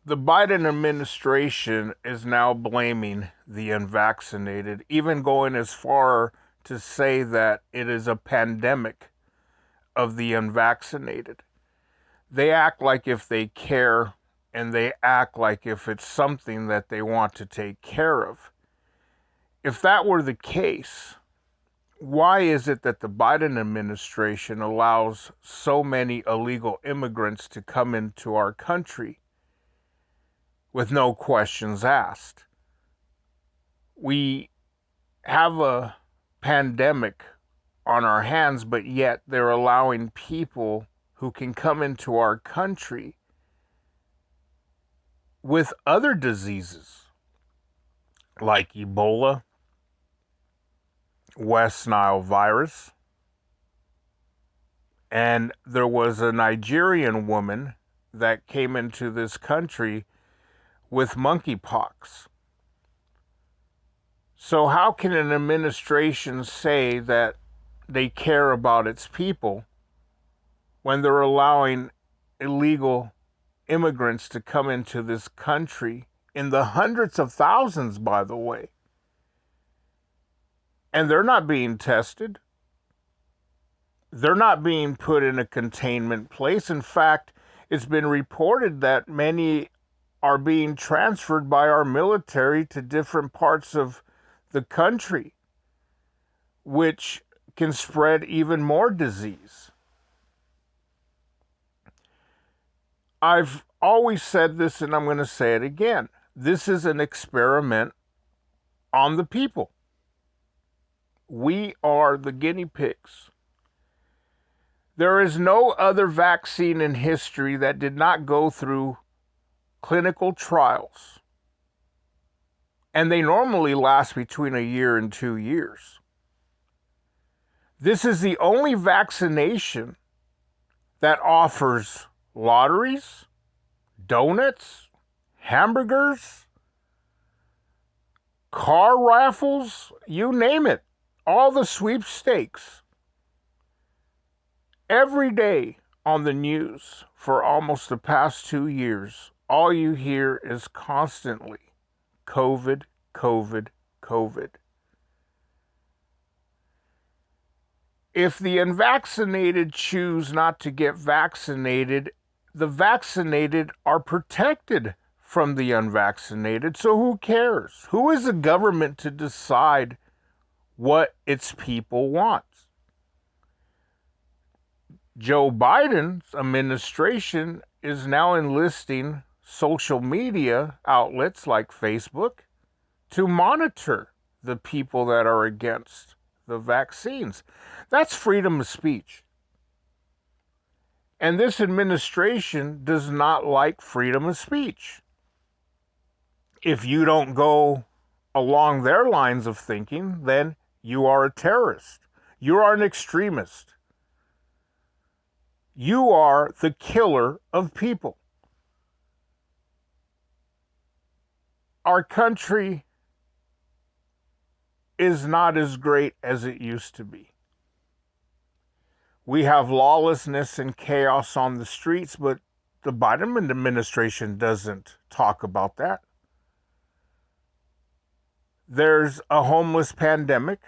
The Biden administration is now blaming the unvaccinated, even going as far to say that it is a pandemic of the unvaccinated. They act like if they care, and they act like if it's something that they want to take care of. If that were the case, why is it that the Biden administration allows so many illegal immigrants to come into our country with no questions asked? We have a pandemic on our hands, but yet they're allowing people who can come into our country with other diseases like Ebola, West Nile virus, and there was a Nigerian woman that came into this country with monkeypox. So how can an administration say that they care about its people when they're allowing illegal immigrants to come into this country in the hundreds of thousands, by the way? And they're not being tested. They're not being put in a containment place. In fact, it's been reported that many are being transferred by our military to different parts of the country, which can spread even more disease. I've always said this, and I'm going to say it again. This is an experiment on the people. We are the guinea pigs. There is no other vaccine in history that did not go through clinical trials. And they normally last between a year and 2 years. This is the only vaccination that offers lotteries, donuts, hamburgers, car raffles, you name it, all the sweepstakes. Every day on the news for almost the past 2 years, all you hear is constantly COVID, COVID, COVID. If the unvaccinated choose not to get vaccinated, the vaccinated are protected from the unvaccinated. So who cares? Who is the government to decide what its people want? Joe Biden's administration is now enlisting social media outlets like Facebook to monitor the people that are against the vaccines. That's freedom of speech. And this administration does not like freedom of speech. If you don't go along their lines of thinking, then you are a terrorist. You are an extremist. You are the killer of people. Our country is not as great as it used to be. We have lawlessness and chaos on the streets, but the Biden administration doesn't talk about that. There's a homeless pandemic.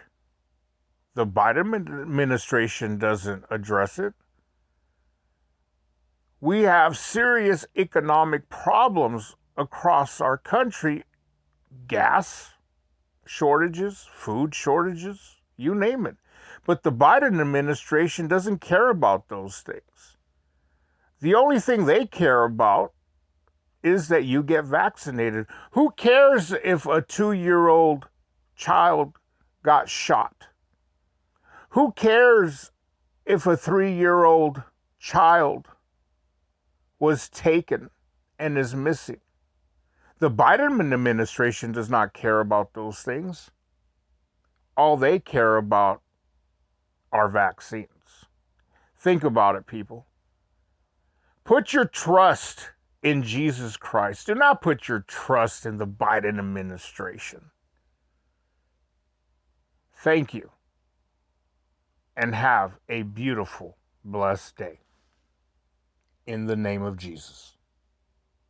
The Biden administration doesn't address it. We have serious economic problems across our country. Gas shortages, food shortages, you name it. But the Biden administration doesn't care about those things. The only thing they care about is that you get vaccinated. Who cares if a 2-year-old child got shot? Who cares if a 3-year-old child was taken and is missing? The Biden administration does not care about those things. All they care about are vaccines. Think about it, people. Put your trust in Jesus Christ. Do not put your trust in the Biden administration. Thank you, and have a beautiful, blessed day. In the name of Jesus.